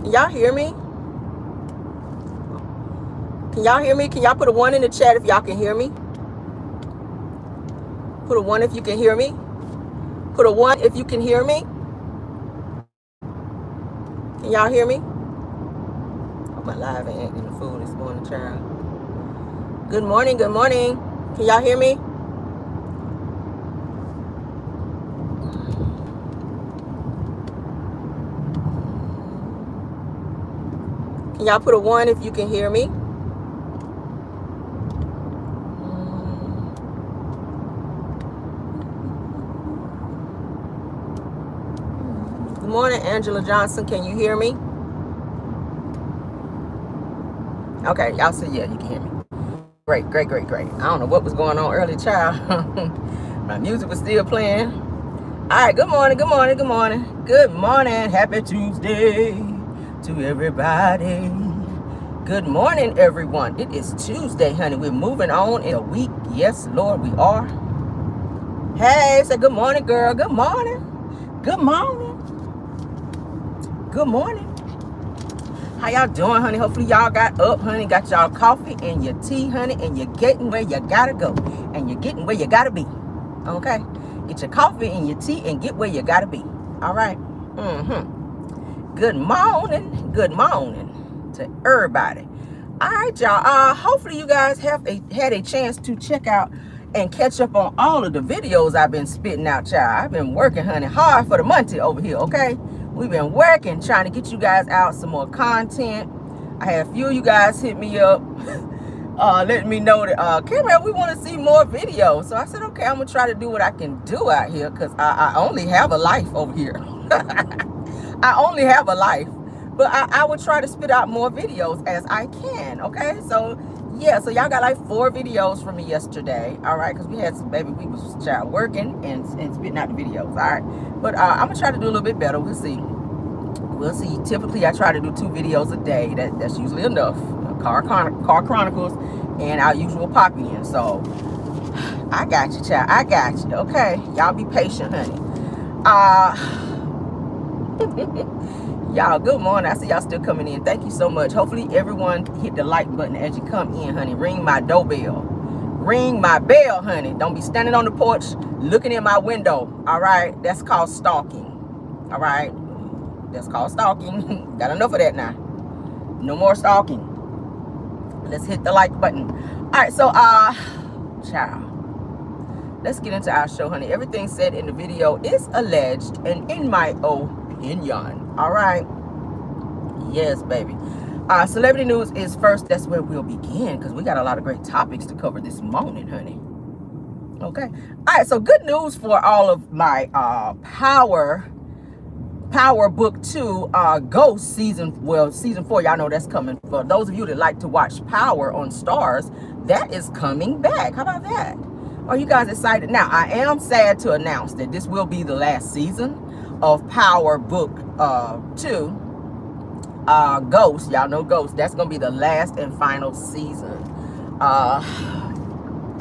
Can y'all hear me? Can y'all hear me? Can y'all put a 1 in the chat if y'all can hear me? Put a 1 if you can hear me. Put a 1 if you can hear me. Can y'all hear me? Oh, my live ain't acting the fool this morning, child. Good morning, good morning. Can y'all hear me? Can y'all put a 1 if you can hear me? Good morning, Angela Johnson. Can you hear me? Okay, y'all say yeah, you can hear me. Great, great, great, great. I don't know what was going on early, child. My music was still playing. All right, good morning, good morning, good morning. Good morning, happy Tuesday to everybody. Good morning, everyone. It is Tuesday, honey. We're moving on in a week. Yes, Lord, we are. Hey, say good morning, girl. Good morning. Good morning. Good morning. How y'all doing, honey? Hopefully y'all got up, honey, got y'all coffee and your tea, honey, and you're getting where you gotta go. And you're getting where you gotta be. Okay? Get your coffee and your tea and get where you gotta be. All right? Good morning. Good morning to everybody. All right, y'all. Hopefully you guys have had a chance to check out and catch up on all of the videos I've been spitting out, y'all. I've been working, honey, hard for the money over here, okay? We've been working, trying to get you guys out some more content. I had a few of you guys hit me up, letting me know that, Cameron, we want to see more videos. So I said, okay, I'm going to try to do what I can do out here because I only have a life over here. I only have a life. But I would try to spit out more videos as I can, okay? So, yeah, so y'all got like 4 videos from me yesterday, all right? Because we had some, baby, we was working and spitting out the videos, all right? But I'm going to try to do a little bit better. We'll see. We'll see. Typically, I try to do 2 videos a day. That's usually enough. Car Chronicles and our usual pop-in. So, I got you, child. I got you, okay? Y'all be patient, honey. Y'all, good morning. I see y'all still coming in. Thank you so much. Hopefully everyone hit the like button as you come in, honey. Ring my doorbell. Ring my bell, honey. Don't be standing on the porch looking in my window. All right? That's called stalking. All right? That's called stalking. Got enough of that now. No more stalking. Let's hit the like button. All right, so, child. Let's get into our show, honey. Everything said in the video is alleged and in my opinion. All right. Yes, baby. Celebrity news is first. That's where we'll begin because we got a lot of great topics to cover this morning, honey. Okay. All right. So good news for all of my Power Book 2 Ghost season 4. Y'all know that's coming. For those of you that like to watch Power on Stars, that is coming back. How about that? Are you guys excited? Now, I am sad to announce that this will be the last season of Power Book 2 Ghost. Y'all know Ghost. That's gonna be the last and final season. I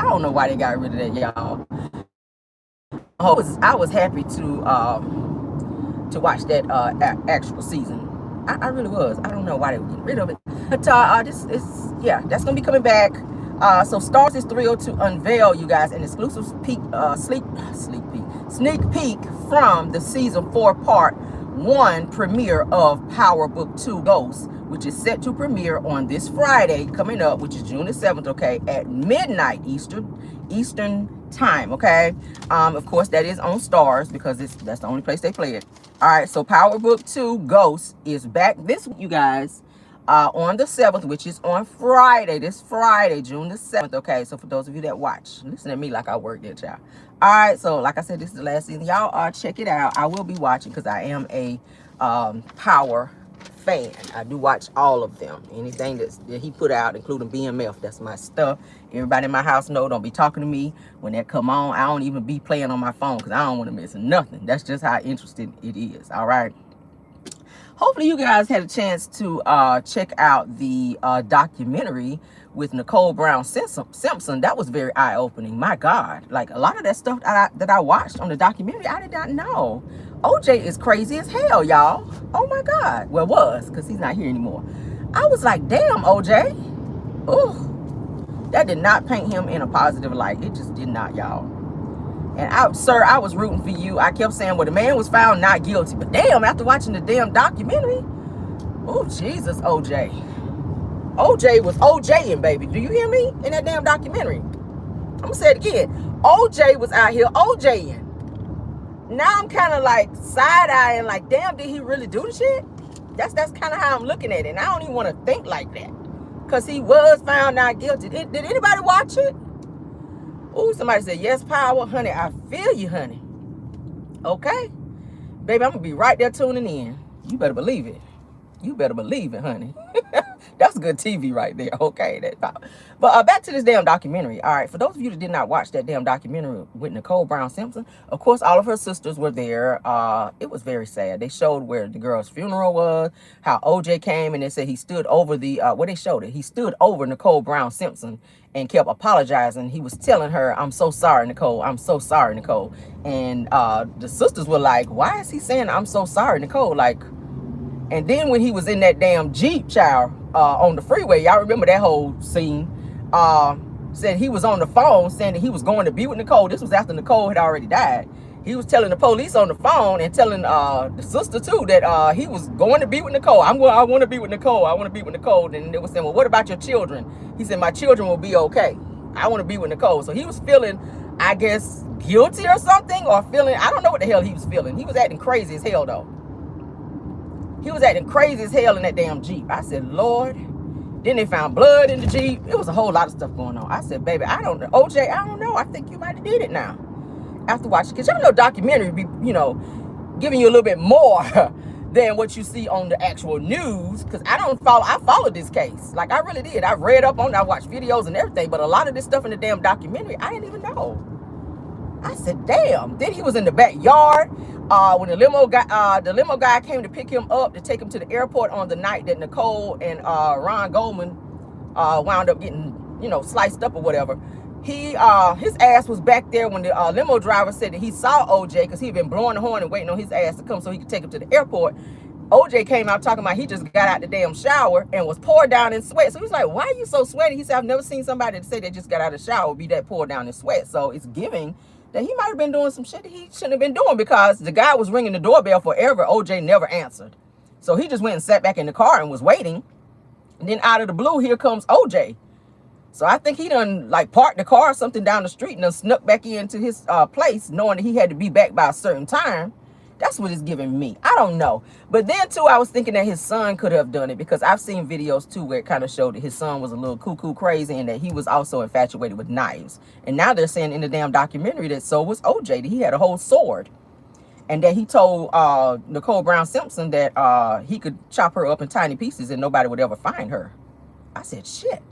don't know why they got rid of that, y'all. I was happy to watch that actual season. I really was. I don't know why they were getting rid of it. But that's gonna be coming back. So Stars is thrilled to unveil, you guys, an exclusive sneak peek from the season 4 part 1 premiere of Power Book 2 Ghosts, which is set to premiere on this Friday coming up, which is June the 7th, okay, at midnight Eastern time, okay. Of course, that is on Stars because that's the only place they play it. All right, so Power Book 2 Ghosts is back this week, you guys. On the 7th, which is on Friday, this Friday, June the 7th. Okay, so for those of you that watch, listen to me like I work there, child. All right, so like I said, this is the last season. Y'all check it out. I will be watching because I am a Power fan. I do watch all of them. Anything that he put out, including BMF, that's my stuff. Everybody in my house know, don't be talking to me when that come on. I don't even be playing on my phone because I don't want to miss nothing. That's just how interested it is, all right? Hopefully you guys had a chance to check out the documentary with Nicole Brown Simpson. That was very eye-opening. My God, like a lot of that stuff that I watched on the documentary, I did not know. OJ is crazy as hell, y'all. Oh my God. Well, was, because he's not here anymore. I was like, damn, OJ. Oh, that did not paint him in a positive light. It just did not, y'all. And I was rooting for you. I kept saying, well, the man was found not guilty. But damn, after watching the damn documentary, oh, Jesus, OJ. OJ was OJing, baby. Do you hear me? In that damn documentary. I'm going to say it again. OJ was out here OJing. Now I'm kind of like side-eyeing, like, damn, did he really do the shit? That's kind of how I'm looking at it. And I don't even want to think like that. Because he was found not guilty. Did anybody watch it? Oh, somebody said, yes, power. Honey, I feel you, honey. Okay. Baby, I'm going to be right there tuning in. You better believe it. You better believe it, honey. That's good TV right there. Okay. But back to this damn documentary. All right. For those of you that did not watch that damn documentary with Nicole Brown Simpson, of course, all of her sisters were there. It was very sad. They showed where the girl's funeral was, how OJ came, and they said he stood over the, they showed it. He stood over Nicole Brown Simpson and kept apologizing. He was telling her, I'm so sorry, Nicole. I'm so sorry, Nicole. And the sisters were like, why is he saying, I'm so sorry, Nicole? Like, and then when he was in that damn Jeep, child, on the freeway, y'all remember that whole scene, said he was on the phone saying that he was going to be with Nicole. This was after Nicole had already died. He was telling the police on the phone and telling the sister too that he was going to be with Nicole. I want to be with Nicole. I want to be with Nicole. And they were saying, well, what about your children? He said, my children will be okay. I want to be with Nicole. So he was feeling, I guess, guilty or something, or feeling, I don't know what the hell he was feeling. He was acting crazy as hell though. He was acting crazy as hell in that damn Jeep. I said, Lord. Then they found blood in the Jeep. It was a whole lot of stuff going on. I said, baby, I don't know. OJ, I don't know. I think you might have did it now. After watching, because y'all know documentary be, you know, giving you a little bit more than what you see on the actual news. Because I followed this case. Like, I really did. I read up on it. I watched videos and everything. But a lot of this stuff in the damn documentary, I didn't even know. I said, damn. Then he was in the backyard. When the limo guy came to pick him up to take him to the airport on the night that Nicole and Ron Goldman wound up getting, you know, sliced up or whatever. His ass was back there when the limo driver said that he saw OJ because he'd been blowing the horn and waiting on his ass to come so he could take him to the airport. OJ came out talking about he just got out the damn shower and was poured down in sweat. So he was like, why are you so sweaty? He said, I've never seen somebody say they just got out of the shower be that poured down in sweat. So it's giving that he might have been doing some shit that he shouldn't have been doing because the guy was ringing the doorbell forever. OJ never answered. So he just went and sat back in the car and was waiting. And then out of the blue, here comes OJ. So I think he done like parked the car or something down the street and then snuck back into his place knowing that he had to be back by a certain time. That's what it's giving me. I don't know. But then too, I was thinking that his son could have done it because I've seen videos too where it kind of showed that his son was a little cuckoo crazy and that he was also infatuated with knives. And now they're saying in the damn documentary that so was OJ, that he had a whole sword. And that he told Nicole Brown Simpson that he could chop her up in tiny pieces and nobody would ever find her. I said, shit.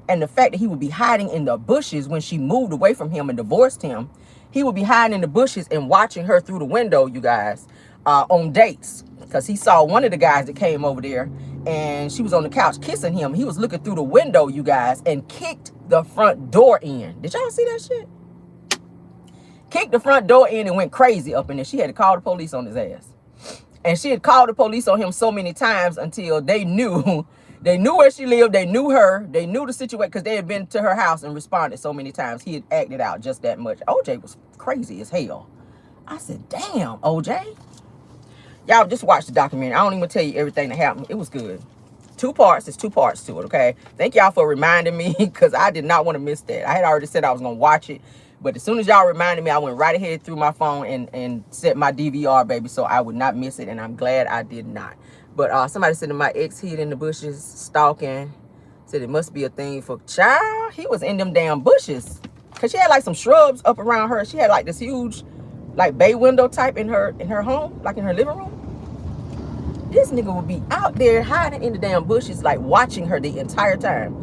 And the fact that he would be hiding in the bushes when she moved away from him and divorced him, he would be hiding in the bushes and watching her through the window, you guys, on dates. Because he saw one of the guys that came over there and she was on the couch kissing him. He was looking through the window, you guys, and kicked the front door in. Did y'all see that shit? Kicked the front door in and went crazy up in there. She had to call the police on his ass. And she had called the police on him so many times until they knew where she lived. They knew her. They knew the situation because they had been to her house and responded so many times. He had acted out just that much. OJ was crazy as hell. I said, damn, OJ. Y'all just watch the documentary. I don't even tell you everything that happened. It was good. 2 parts. There's 2 parts to it, okay? Thank y'all for reminding me because I did not want to miss that. I had already said I was going to watch it. But as soon as y'all reminded me, I went right ahead through my phone and set my DVR, baby, so I would not miss it. And I'm glad I did not. But somebody said that my ex hid in the bushes stalking. Said it must be a thing for child. He was in them damn bushes. Because she had like some shrubs up around her. She had like this huge like bay window type in her home, like in her living room. This nigga would be out there hiding in the damn bushes, like watching her the entire time.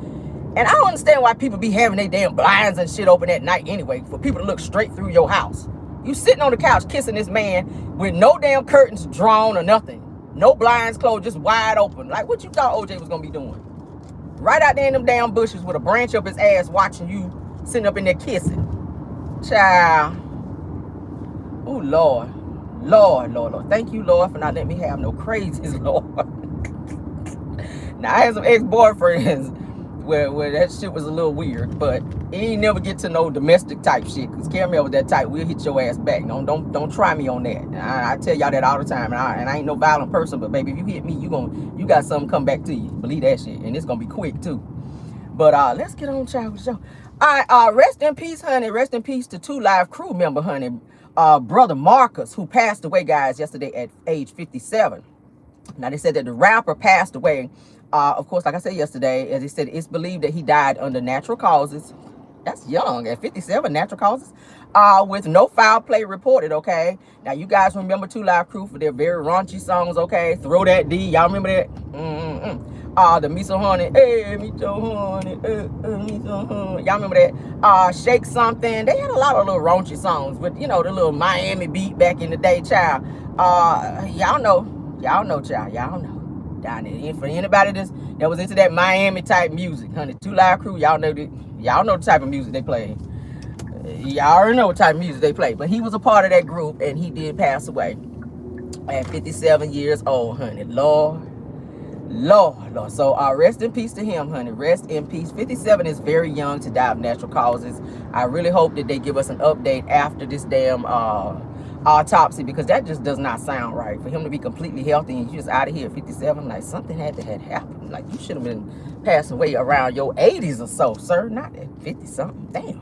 And I don't understand why people be having their damn blinds and shit open at night anyway, for people to look straight through your house. You sitting on the couch kissing this man with no damn curtains drawn or nothing. No blinds closed, just wide open. Like, what you thought OJ was gonna be doing? Right out there in them damn bushes with a branch up his ass watching you sitting up in there kissing. Child. Oh, Lord. Lord, Lord, Lord. Thank you, Lord, for not letting me have no crazies, Lord. Now, I had some ex-boyfriends where that shit was a little weird, but he ain't never get to no domestic type shit, because Caramel was that type. We'll hit your ass back. Don't try me on that. I tell y'all that all the time, and I ain't no violent person, but baby, if you hit me, you got something come back to you. Believe that shit, and it's gonna be quick too. But let's get on, child, with the show. All right, rest in peace, honey. Rest in peace to 2 Live crew member, honey. Brother Marcus, who passed away, guys, yesterday at age 57. Now, they said that the rapper passed away. Of course, like I said yesterday, as he said, it's believed that he died under natural causes. That's young, at 57, natural causes. With no foul play reported, okay? Now, you guys remember 2 Live crew for their very raunchy songs, okay? Throw That D, y'all remember that? The Me So Honey, hey, me so honey, me so honey. Y'all remember that? Shake Something. They had a lot of little raunchy songs with, you know, the little Miami beat back in the day, child. Y'all know, child, y'all know. Down there, for anybody that was into that Miami type music, honey, 2 Live crew, y'all know the type of music they play. Y'all already know what type of music they play. But he was a part of that group, and he did pass away at 57 years old, honey. Lord. So rest in peace to him, honey. Rest in peace. 57 is very young to die of natural causes. I really hope that they give us an update after this damn autopsy, because that just does not sound right. For him to be completely healthy and you just out of here at 57, like something had happened. Like, you should have been passing away around your 80s or so, sir. Not at 50 something. Damn.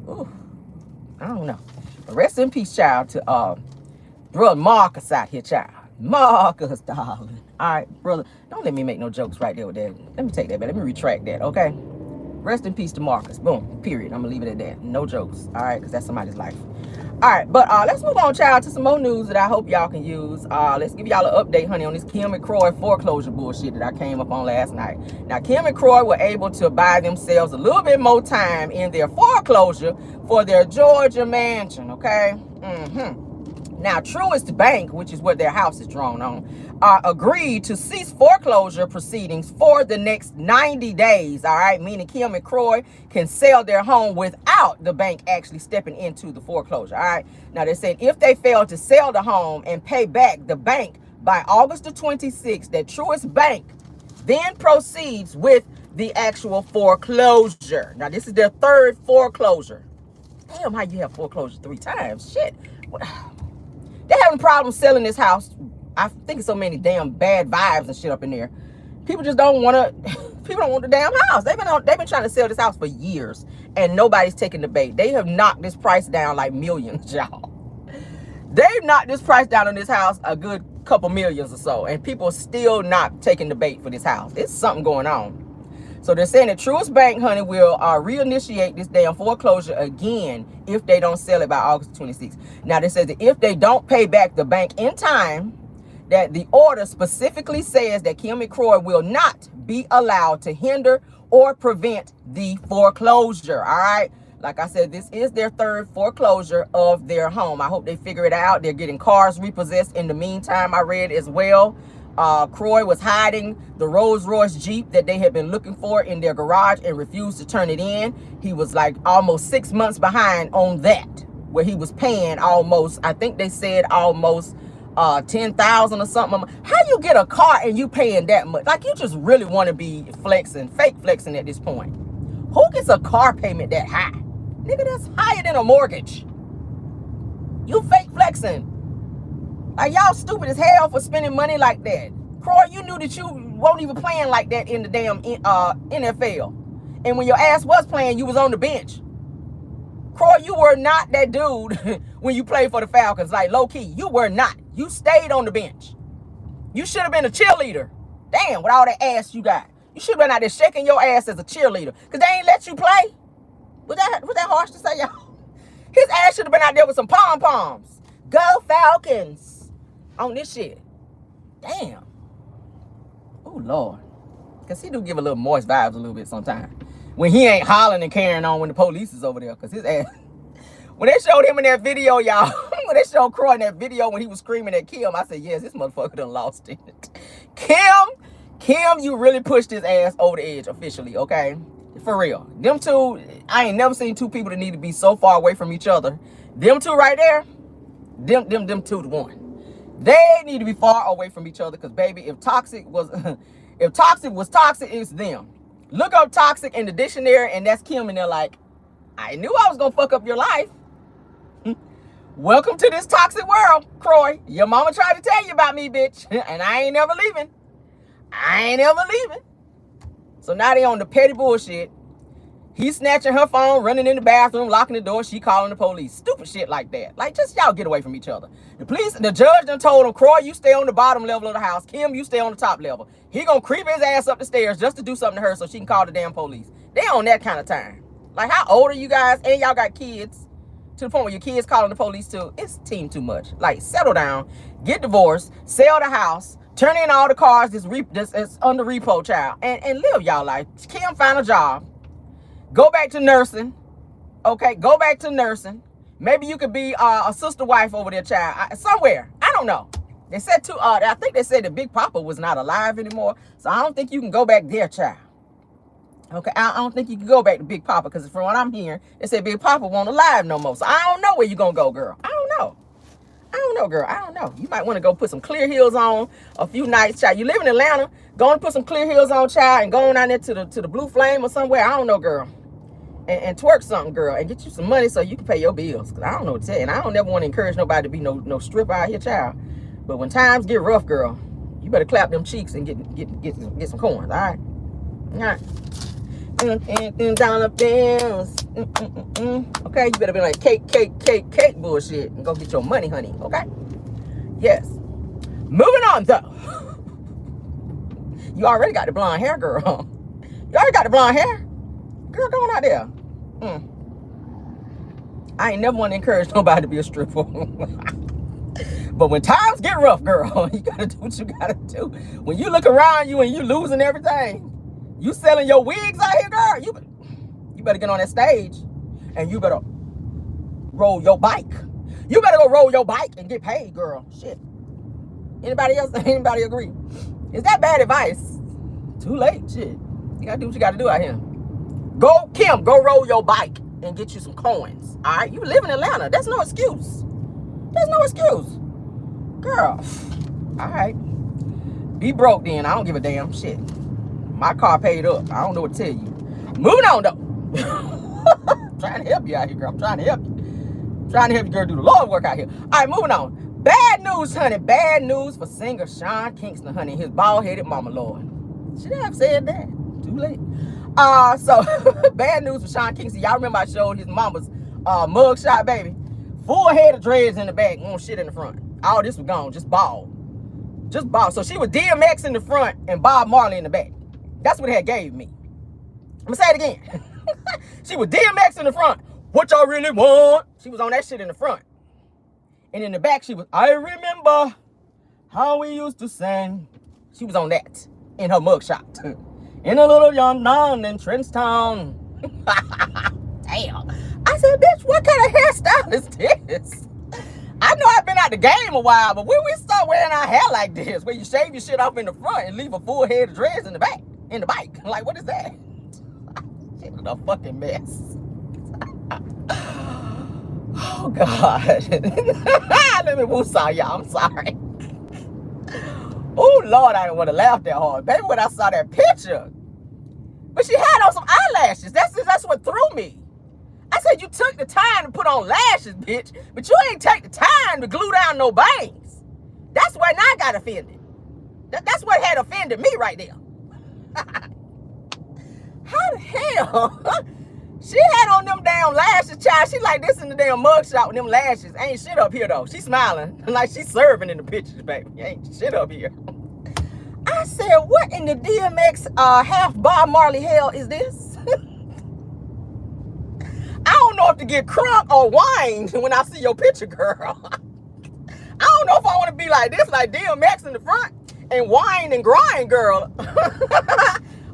Ooh, I don't know. But rest in peace, child, to brother Marcus out here, child. Marcus, darling. All right, brother. Don't let me make no jokes right there with that. Let me take that back. Let me retract that, okay? Rest in peace to Marcus. Boom. Period. I'm going to leave it at that. No jokes. All right, because that's somebody's life. All right, but let's move on, child, to some more news that I hope y'all can use. Let's give y'all an update, honey, on this Kim and Croy foreclosure bullshit that I came up on last night. Now, Kim and Croy were able to buy themselves a little bit more time in their foreclosure for their Georgia mansion, okay? Now, Truist Bank, which is what their house is drawn on, agreed to cease foreclosure proceedings for the next 90 days, all right? Meaning Kim and Croy can sell their home without the bank actually stepping into the foreclosure, all right? Now, they said if they fail to sell the home and pay back the bank by August the 26th, that Truist Bank then proceeds with the actual foreclosure. Now, this is their 3rd foreclosure. Damn, how you have foreclosure 3 times? Shit. They're having problems selling this house. I think so many damn bad vibes and shit up in there. People just don't want to. People don't want the damn house. They've been trying to sell this house for years, and nobody's taking the bait. They have knocked this price down like millions, y'all. They've knocked this price down on this house a good couple millions or so, and people are still not taking the bait for this house. It's something going on. So they're saying that Truist Bank, honey, will reinitiate this damn foreclosure again if they don't sell it by August 26th. Now, they says that if they don't pay back the bank in time, that the order specifically says that Kim and Croy will not be allowed to hinder or prevent the foreclosure, all right? Like I said, this is their 3rd foreclosure of their home. I hope they figure it out. They're getting cars repossessed in the meantime, I read as well. Croy was hiding the Rolls Royce Jeep that they had been looking for in their garage and refused to turn it in. He was like almost 6 months behind on that, where he was paying almost, I think they said almost $10,000 or something. How you get a car and you paying that much? Like, you just really want to be flexing, fake flexing at this point. Who gets a car payment that high? Nigga, that's higher than a mortgage. You fake flexing. Like, y'all stupid as hell for spending money like that. Croy, you knew that you won't even playing like that in the damn NFL. And when your ass was playing, you was on the bench. Croy, you were not that dude when you played for the Falcons. Like, low-key, you were not. You stayed on the bench. You should have been a cheerleader. Damn, with all that ass you got. You should have been out there shaking your ass as a cheerleader. Because they ain't let you play. Was that harsh to say, y'all? His ass should have been out there with some pom-poms. Go Falcons. On this shit. Damn. Oh, Lord. Because he do give a little moist vibes a little bit sometimes. When he ain't hollering and carrying on when the police is over there. Because his ass... When they showed him in that video, y'all, when they showed Croy in that video when he was screaming at Kim, I said, yes, this motherfucker done lost it. Kim, you really pushed his ass over the edge officially, okay? For real. Them two, I ain't never seen two people that need to be so far away from each other. Them two right there, them two to one. They need to be far away from each other because, baby, if toxic was toxic, it's them. Look up toxic in the dictionary, and that's Kim, and they're like, I knew I was going to fuck up your life. Welcome to this toxic world, Croy. Your mama tried to tell you about me, bitch, and I ain't never leaving. So now they on the petty bullshit. He's snatching her phone, running in the bathroom, locking the door. She calling the police. Stupid shit like that. Like, just y'all get away from each other. The judge done told him, Croy, you stay on the bottom level of the house. Kim, you stay on the top level. He gonna creep his ass up the stairs just to do something to her so she can call the damn police. They on that kind of time. Like, how old are you guys? And y'all got kids to the point where your kids calling the police too. It's team too much. Like, settle down, get divorced, sell the house, turn in all the cars that's under repo, child, and live y'all life. Kim, find a job. Go back to nursing. Okay, go back to nursing. Maybe you could be a sister wife over there, child. Somewhere. I don't know. They said I think they said that Big Papa was not alive anymore. So I don't think you can go back there, child. Okay, I don't think you can go back to Big Papa because from what I'm hearing, they said Big Papa won't alive no more. So I don't know where you gonna go, girl. I don't know, girl. I don't know. You might want to go put some clear heels on a few nights, child. You live in Atlanta, go and put some clear heels on, child, and go on down there to the Blue Flame or somewhere. I don't know, girl. And twerk something, girl, and get you some money so you can pay your bills. Cause I don't know what to tell you. And I don't never want to encourage nobody to be no stripper out here, child. But when times get rough, girl, you better clap them cheeks and get some coins, all right? All right. Dollar bills. Okay, you better be like cake bullshit and go get your money, honey. Okay? Yes. Moving on, though. You already got the blonde hair, girl. You already got the blonde hair. Girl, go on out there. I ain't never want to encourage nobody to be a stripper. But when times get rough, girl, you gotta do what you gotta do. When you look around you and you losing everything, you selling your wigs out here, girl, you better get on that stage and you better roll your bike. You better go roll your bike and get paid, girl. Shit. Anybody else? Anybody agree? Is that bad advice? Too late. Shit. You gotta do what you gotta do out here. Go, Kim, go roll your bike and get you some coins. All right? You live in Atlanta. That's no excuse. There's no excuse. Girl. All right. Be broke then. I don't give a damn. Shit. My car paid up. I don't know what to tell you. Moving on, though. I'm trying to help you out here, girl. I'm trying to help you. Trying to help you, girl, do the Lord work out here. All right, moving on. Bad news, honey. Bad news for singer Sean Kingston, honey. And his bald-headed mama, Lord. Should I have said that? Too late. So bad news for Sean Kingston. Y'all remember I showed his mama's mugshot, baby. Full head of dreads in the back, no shit in the front. All this was gone, just bald. Just bald. So she was DMX in the front and Bob Marley in the back. That's what it had gave me. I'm gonna say it again. She was DMX in the front. What y'all really want? She was on that shit in the front. And in the back, she was, I remember how we used to sing. She was on that in her mugshot. In a little young town in Trenchtown. Damn. I said, bitch, what kind of hairstyle is this? I know I've been out the game a while, but when we start wearing our hair like this, where you shave your shit off in the front and leave a full head of dreads in the back, in the bike. Like, what is that? Shit is a fucking mess. Oh, God. Let me woosah y'all. I'm sorry. Oh, Lord, I didn't want to laugh that hard. Baby, when I saw that picture. But she had on some eyelashes. That's what threw me. I said, you took the time to put on lashes, bitch, but you ain't take the time to glue down no bangs. That's when I got offended. That's what had offended me right there. How the hell? She had on them damn lashes, child. She like this in the damn mugshot with them lashes. Ain't shit up here, though. She smiling like she's serving in the pictures, baby. Ain't shit up here. I said, what in the DMX half Bob Marley hell is this? I don't know if to get crunk or whined when I see your picture, girl. I don't know if I want to be like this, like DMX in the front and whine and grind, girl.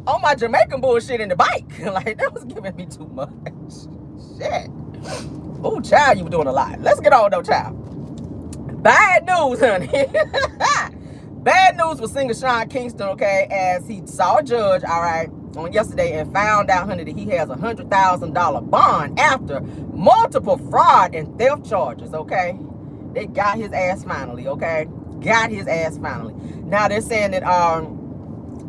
On my Jamaican bullshit in the bike. Like, that was giving me too much. Shit. Oh, child, you were doing a lot. Let's get on, though, child. Bad news, honey. Bad news for singer Sean Kingston, okay, as he saw a judge, all right, on yesterday and found out, honey, that he has a $100,000 bond after multiple fraud and theft charges, okay? They got his ass finally, okay? Got his ass finally. Now they're saying that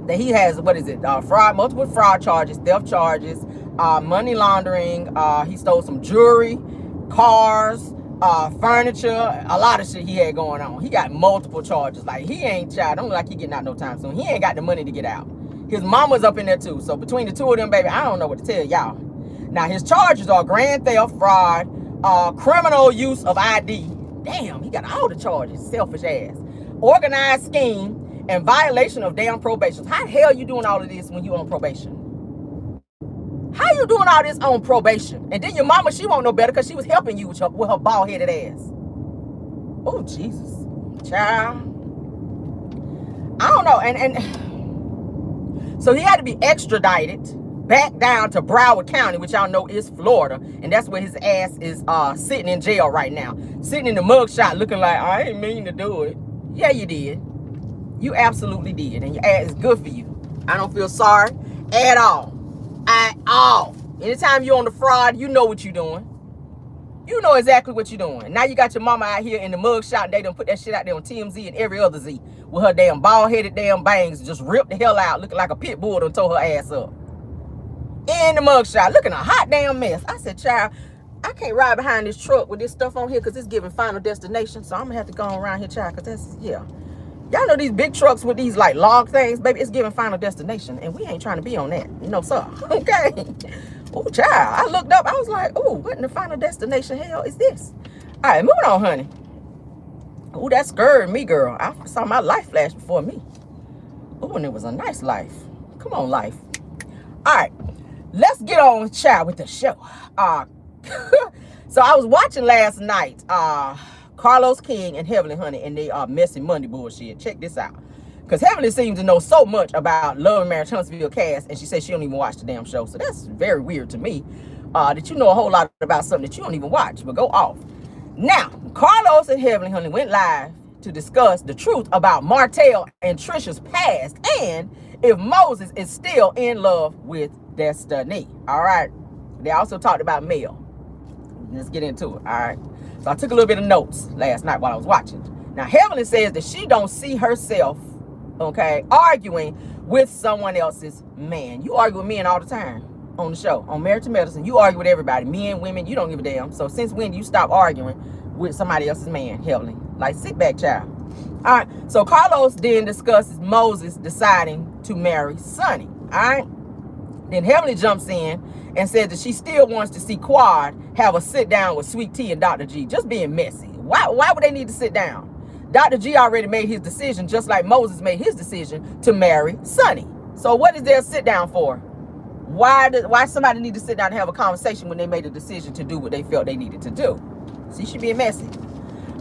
that he has, what is it, multiple fraud charges, theft charges, money laundering, he stole some jewelry, cars, furniture, a lot of shit he had going on. He got multiple charges. Like, he ain't child. Don't look like he getting out no time soon. He ain't got the money to get out. His mama's up in there too. So between the two of them, baby, I don't know what to tell y'all. Now, his charges are grand theft, fraud, criminal use of ID. Damn, he got all the charges. Selfish ass. Organized scheme and violation of damn probation. How the hell you doing all of this when you on probation? How you doing all this on probation? And then your mama, she won't know better because she was helping you with her bald-headed ass. Oh, Jesus. Child. I don't know. And so he had to be extradited back down to Broward County, which y'all know is Florida. And that's where his ass is sitting in jail right now. Sitting in the mugshot looking like, I ain't mean to do it. Yeah, you did. You absolutely did. And your ass is good for you. I don't feel sorry at all. At all. Anytime you're on the fraud, you know what you're doing. You know exactly what you're doing. Now you got your mama out here in the mug shot. They done put that shit out there on TMZ and every other Z with her damn bald-headed damn bangs just ripped the hell out, looking like a pit bull done tore her ass up. In the mug shot, looking a hot damn mess. I said, child, I can't ride behind this truck with this stuff on here because it's giving Final Destination. So I'm going to have to go around here, child, because that's, yeah. Y'all know these big trucks with these like log things, baby, it's giving Final Destination. And we ain't trying to be on that. No, sir. Okay. Oh, child. I looked up. I was like, oh, what in the Final Destination hell is this? All right, moving on, honey. Oh, that scared me, girl. I saw my life flash before me. Oh, and it was a nice life. Come on, life. All right. Let's get on, child, with the show. So I was watching last night, Carlos King and Heavenly, honey, and they are messy Monday bullshit. Check this out. Because Heavenly seems to know so much about Love and Marriage Huntsville cast, and she says she don't even watch the damn show. So that's very weird to me, that you know a whole lot about something that you don't even watch, but go off. Now, Carlos and Heavenly, honey, went live to discuss the truth about Martell and Trisha's past and if Moses is still in love with Destiny. All right. They also talked about Mel. Let's get into it. All right. So I took a little bit of notes last night while I was watching. Now, Heavenly says that she don't see herself, okay, arguing with someone else's man. You argue with men all the time on the show. On Married to Medicine, you argue with everybody. Men, women, you don't give a damn. So since when do you stop arguing with somebody else's man, Heavenly? Like, sit back, child. All right. So Carlos then discusses Moses deciding to marry Sonny. All right. Then Heavenly jumps in and says that she still wants to see Quad have a sit down with Sweet Tea and Dr. G, just being messy. Why would they need to sit down? Dr. G already made his decision, just like Moses made his decision to marry Sonny. So what is there a sit down for? Why somebody need to sit down and have a conversation when they made a decision to do what they felt they needed to do? See, she being messy.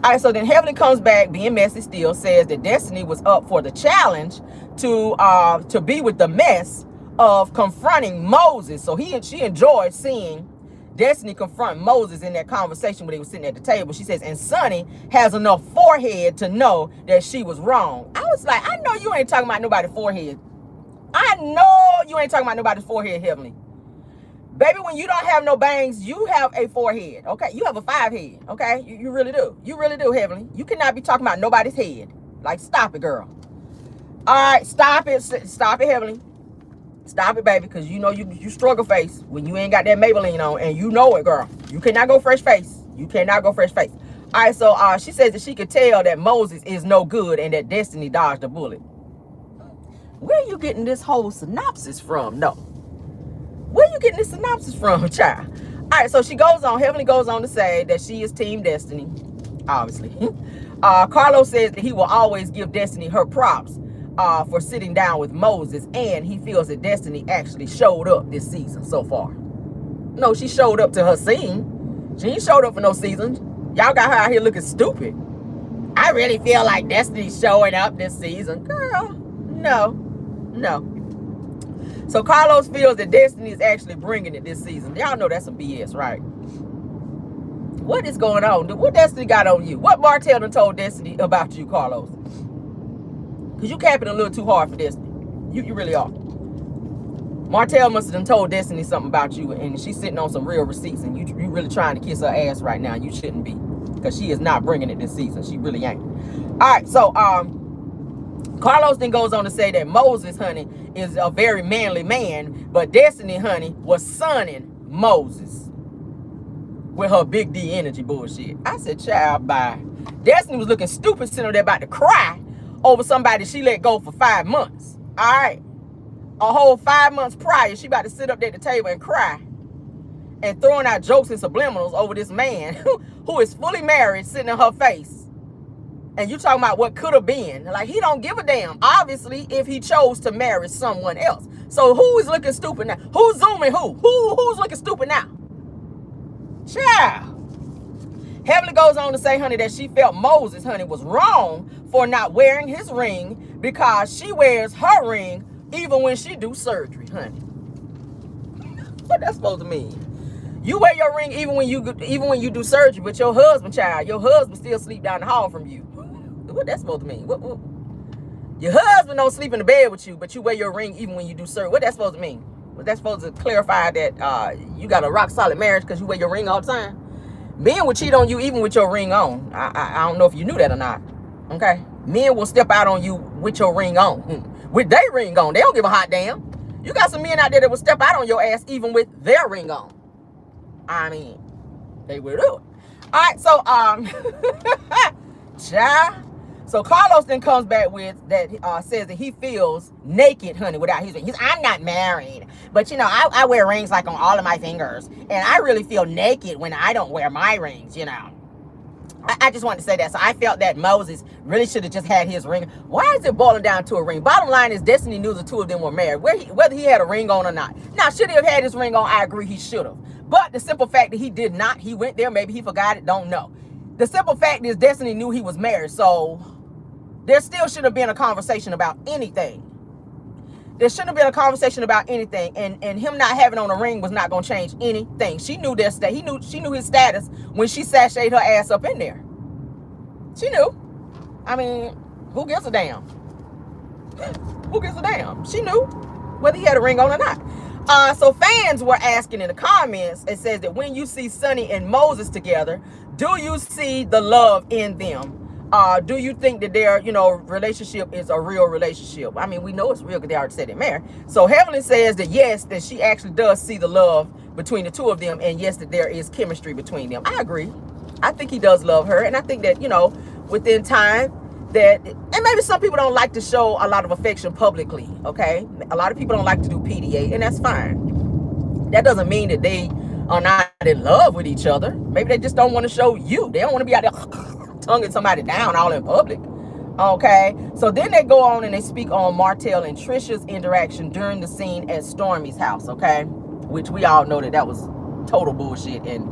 All right, so then Heavenly comes back, being messy still, says that Destiny was up for the challenge to be with the mess of confronting Moses. So she enjoyed seeing Destiny confront Moses in that conversation when they were sitting at the table. She says, and Sonny has enough forehead to know that she was wrong. I was like, I know you ain't talking about nobody's forehead. I know you ain't talking about nobody's forehead, Heavenly. Baby, when you don't have no bangs, you have a forehead, okay? You have a 5 head, okay? You really do. You really do, Heavenly. You cannot be talking about nobody's head. Like, stop it, girl. All right, stop it. Stop it, Heavenly. Stop it, baby, because you know you struggle face when you ain't got that Maybelline on, and you know it, girl. You cannot go fresh face. You cannot go fresh face. All right, so she says that she could tell that Moses is no good and that Destiny dodged a bullet. Where are you getting this whole synopsis from? No. Where are you getting this synopsis from, child? All right, so she goes on. Heavenly goes on to say that she is Team Destiny, obviously. Carlos says that he will always give Destiny her props for sitting down with Moses, and he feels that Destiny actually showed up this season so far. No, she showed up to her scene. She ain't showed up for no season. Y'all got her out here looking stupid. I really feel like Destiny's showing up this season. Girl, no. So Carlos feels that Destiny is actually bringing it this season. Y'all know that's some BS, right? What is going on? What Destiny got on you? What Martell done told Destiny about you, Carlos? Because you capping a little too hard for Destiny. You really are. Martell must have done told Destiny something about you, and she's sitting on some real receipts, and you really trying to kiss her ass right now. You shouldn't be, because she is not bringing it this season. She really ain't. All right, so Carlos then goes on to say that Moses, honey, is a very manly man, but Destiny, honey, was sonning Moses with her big D energy bullshit. I said, child, bye. Destiny was looking stupid sitting there about to cry over somebody she let go for 5 months. All right. A whole 5 months prior, she about to sit up there at the table and cry and throwing out jokes and subliminals over this man who is fully married sitting in her face. And you talking about what could have been. Like, he don't give a damn, obviously, if he chose to marry someone else. So who is looking stupid now? Who's zooming who? Who's looking stupid now? Child. Heavenly goes on to say, honey, that she felt Moses, honey, was wrong for not wearing his ring because she wears her ring even when she do surgery, honey. What that's supposed to mean? You wear your ring even when you do surgery, but your husband, child, your husband still sleep down the hall from you. What that's supposed to mean? What? Your husband don't sleep in the bed with you, but you wear your ring even when you do surgery. What that's supposed to mean? Was that supposed to clarify that you got a rock solid marriage because you wear your ring all the time? Men will cheat on you even with your ring on. I don't know if you knew that or not. Okay? Men will step out on you with your ring on. With their ring on. They don't give a hot damn. You got some men out there that will step out on your ass even with their ring on. I mean, they will do it. All right, so, child. So Carlos then comes back with that, says that he feels naked, honey, without his ring. I'm not married, but you know, I wear rings like on all of my fingers, and I really feel naked when I don't wear my rings, you know. I just wanted to say that. So I felt that Moses really should have just had his ring. Why is it boiling down to a ring? Bottom line is Destiny knew the two of them were married, whether he had a ring on or not. Now, should he have had his ring on? I agree, he should have. But the simple fact that he did not, he went there, maybe he forgot it, don't know. The simple fact is Destiny knew he was married, so there still should have been a conversation about anything. There shouldn't have been a conversation about anything, and him not having on a ring was not going to change anything. She knew this, that she knew his status when she sashayed her ass up in there. She knew. I mean, who gives a damn? Who gives a damn? She knew whether he had a ring on or not. So fans were asking in the comments, it says that when you see Sonny and Moses together, do you see the love in them? Do you think that their, relationship is a real relationship? I mean, we know it's real because they already said they're married. So Heavenly says that yes, that she actually does see the love between the two of them, and yes, that there is chemistry between them. I agree. I think he does love her, and I think that, within time that, and maybe some people don't like to show a lot of affection publicly, okay? A lot of people don't like to do PDA, and that's fine. That doesn't mean that they are not in love with each other. Maybe they just don't want to show you. They don't want to be out there tonguing somebody down all in public. Okay, so then they go on and they speak on Martell and Trisha's interaction during the scene at Stormy's house, okay, which we all know that was total bullshit, and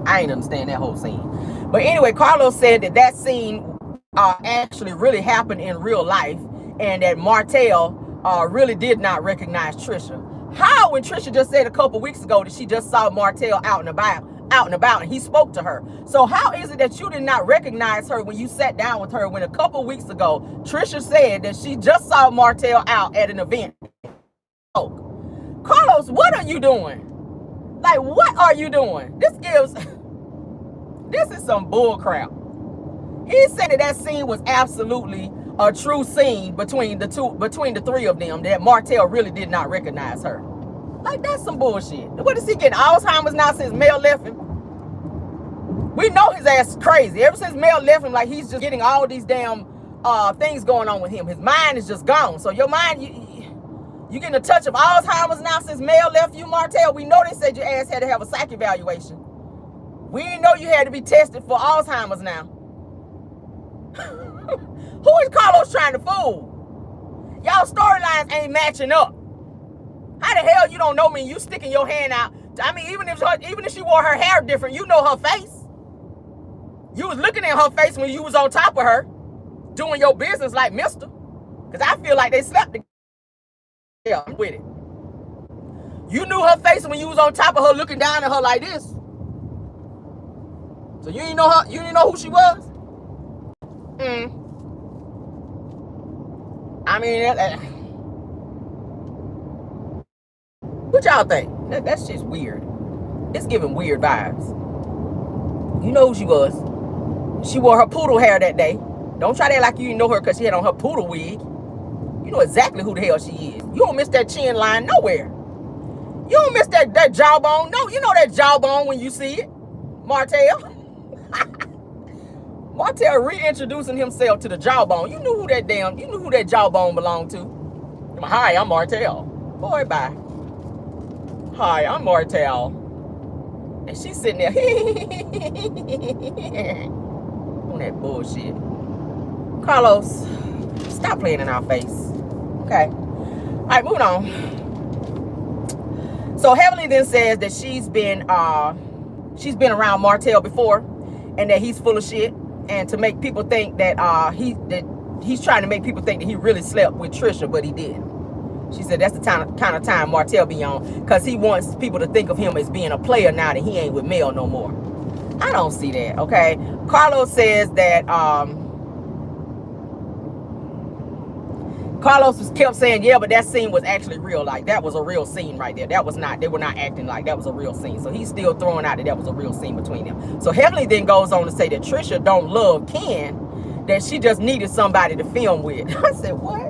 I ain't understand that whole scene. But anyway, Carlos said that scene actually really happened in real life, and that Martell really did not recognize Trisha. How, when Trisha just said a couple weeks ago that she just saw Martell out and about, and he spoke to her. So how is it that you did not recognize her when you sat down with her, when a couple weeks ago Trisha said that she just saw Martell out at an event? Oh, Carlos, what are you doing? Like, what are you doing? This is some bull crap. He said that scene was absolutely a true scene between the three of them, that Martell really did not recognize her. Like, that's some bullshit. What is he getting? Alzheimer's now since Mel left him? We know his ass is crazy. Ever since Mel left him, like, he's just getting all these damn things going on with him. His mind is just gone. So your mind, you getting a touch of Alzheimer's now since Mel left you, Martell? We know they said your ass had to have a psych evaluation. We didn't know you had to be tested for Alzheimer's now. Who is Carlos trying to fool? Y'all storylines ain't matching up. How the hell you don't know me and you sticking your hand out? I mean, even if she wore her hair different, you know her face. You was looking at her face when you was on top of her, doing your business like mister. Because I feel like they slept together. Yeah, I'm with it. You knew her face when you was on top of her looking down at her like this. So you didn't know her? You didn't know who she was? I mean, what y'all think? That's just weird. It's giving weird vibes. You know who she was. She wore her poodle hair that day. Don't try to act like you didn't know her because she had on her poodle wig. You know exactly who the hell she is. You don't miss that chin line nowhere. You don't miss that jawbone. No, you know that jawbone when you see it. Martell. Martell reintroducing himself to the jawbone. You knew who that jawbone belonged to. Hi, I'm Martell. Boy, bye. Hi, I'm Martell. And she's sitting there on that bullshit. Carlos, stop playing in our face. Okay. All right, moving on. So Heavenly then says that she's been around Martell before, and that he's full of shit, and to make people think that he's trying to make people think that he really slept with Trisha, but he didn't. She said that's the kind of time Martell be on, because he wants people to think of him as being a player now that he ain't with Mel no more. I don't see that, okay? Carlos says that Carlos kept saying, yeah, but that scene was actually real. Like, that was a real scene right there. That was not, they were not acting like that was a real scene. So he's still throwing out that was a real scene between them. So Heavenly then goes on to say that Trisha don't love Ken, that she just needed somebody to film with. I said, what?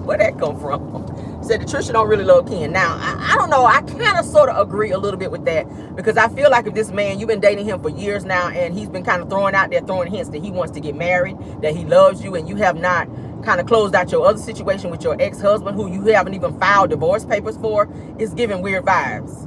Where'd that come from? Said that Trisha don't really love Ken. Now, I don't know. I kind of sort of agree a little bit with that, because I feel like if this man, you've been dating him for years now, and he's been kind of throwing hints that he wants to get married, that he loves you, and you have not kind of closed out your other situation with your ex-husband, who you haven't even filed divorce papers for, it's giving weird vibes.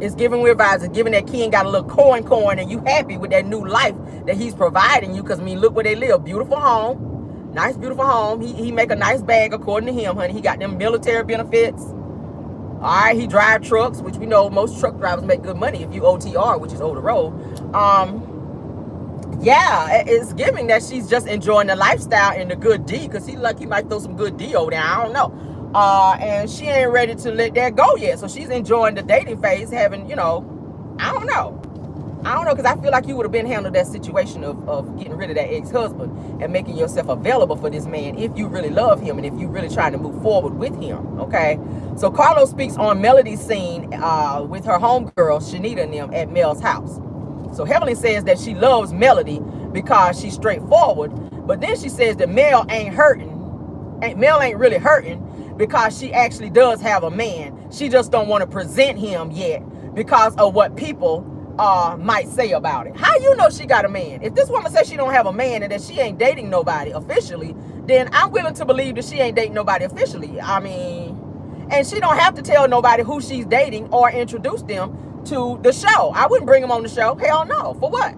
It's giving weird vibes. It's giving that Ken got a little coin, and you happy with that new life that he's providing you, because, I mean, look where they live. Beautiful home. Nice, beautiful home. He make a nice bag, according to him, honey. He got them military benefits. All right, he drive trucks, which we know most truck drivers make good money if you OTR, which is over the road. Yeah, it's giving that she's just enjoying the lifestyle and the good D, because he might throw some good D over there. I don't know. And she ain't ready to let that go yet. So she's enjoying the dating phase, having, I don't know. Because I feel like you would have been handled that situation of getting rid of that ex-husband and making yourself available for this man if you really love him and if you really trying to move forward with him, okay? So Carlos speaks on Melody's scene with her homegirl, Shanita and them, at Mel's house. So Heavenly says that she loves Melody because she's straightforward, but then she says that Mel ain't really hurting because she actually does have a man. She just don't want to present him yet because of what people might say about it. How you know she got a man? If this woman says she don't have a man and that she ain't dating nobody officially, then I'm willing to believe that she ain't dating nobody officially. I mean, and she don't have to tell nobody who she's dating or introduce them to the show. I wouldn't bring them on the show. Hell no. For what?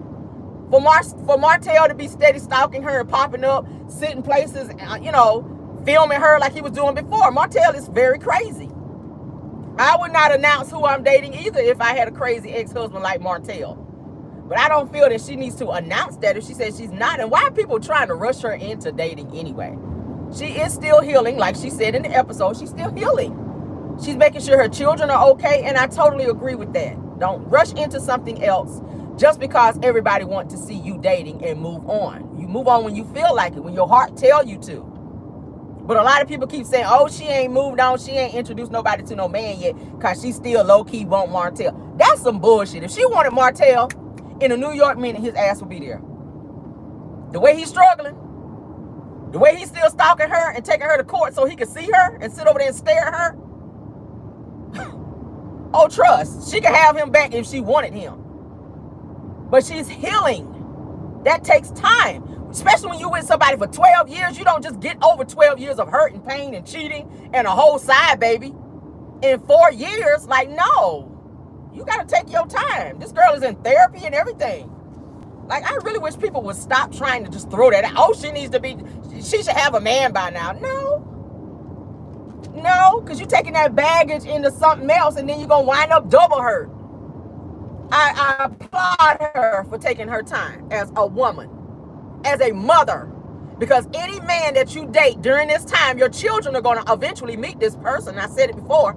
For Martell to be steady stalking her and popping up, sitting places, filming her like he was doing before. Martell is very crazy. I would not announce who I'm dating either if I had a crazy ex-husband like Martell. But I don't feel that she needs to announce that if she says she's not. And why are people trying to rush her into dating anyway? She is still healing, like she said in the episode. She's still healing. She's making sure her children are okay, and I totally agree with that. Don't rush into something else just because everybody wants to see you dating and move on. You move on when you feel like it, when your heart tells you to. But a lot of people keep saying, oh, she ain't moved on. She ain't introduced nobody to no man yet because she still low-key want Martell. That's some bullshit. If she wanted Martell in a New York minute, his ass would be there. The way he's struggling, the way he's still stalking her and taking her to court so he can see her and sit over there and stare at her. Oh, trust. She could have him back if she wanted him. But she's healing. That takes time. Especially when you're with somebody for 12 years. You don't just get over 12 years of hurt and pain and cheating and a whole side baby in 4 years. Like, no. You got to take your time. This girl is in therapy and everything. Like, I really wish people would stop trying to just throw that out. Oh, she should have a man by now. No, because you're taking that baggage into something else and then you're going to wind up double hurt. I applaud her for taking her time as a woman, as a mother, because any man that you date during this time, your children are going to eventually meet this person. I said it before.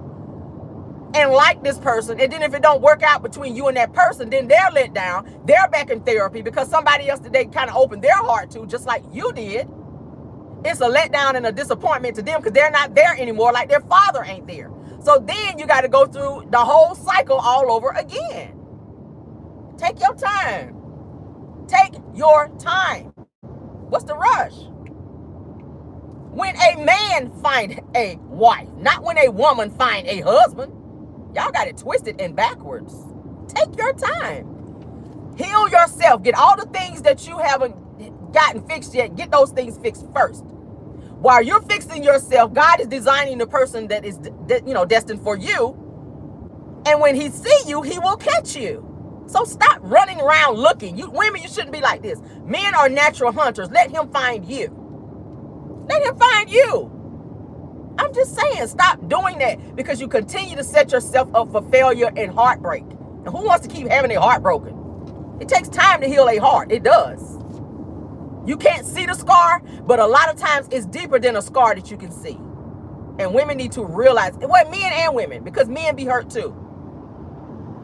and like this person, and then if it don't work out between you and that person, then they're let down. They're back in therapy because somebody else that they kind of opened their heart to, just like you did. It's a letdown and a disappointment to them because they're not there anymore, like their father ain't there. So then you got to go through the whole cycle all over again. Take your time. Take your time. What's the rush? When a man find a wife, not when a woman find a husband. Y'all got it twisted and backwards. Take your time. Heal yourself. Get all the things that you haven't gotten fixed yet. Get those things fixed first. While you're fixing yourself, God is designing the person that is destined for you. And when he see you, he will catch you. So stop running around looking. Women, you shouldn't be like this. Men are natural hunters. Let him find you. Let him find you. I'm just saying, stop doing that because you continue to set yourself up for failure and heartbreak. And who wants to keep having their heart broken? It takes time to heal a heart. It does. You can't see the scar, but a lot of times it's deeper than a scar that you can see. And women need to realize, well, men and women, because men be hurt too.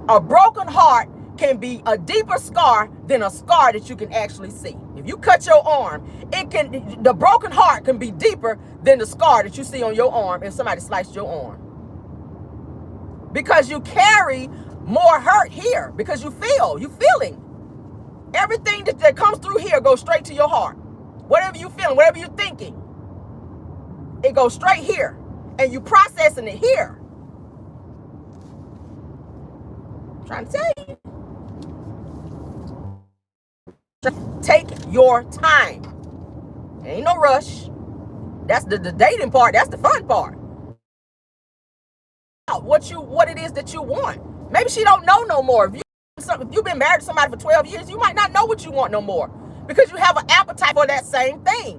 A broken heart can be a deeper scar than a scar that you can actually see. If you cut your arm, the broken heart can be deeper than the scar that you see on your arm if somebody sliced your arm. Because you carry more hurt here, because you're feeling. Everything that comes through here goes straight to your heart. Whatever you're feeling, whatever you're thinking, it goes straight here. And you processing it here. I'm trying to tell you. Take your time. There ain't no rush. That's the dating part. That's the fun part. What it is that you want. Maybe she don't know no more. If you've been married to somebody for 12 years, you might not know what you want no more because you have an appetite for that same thing.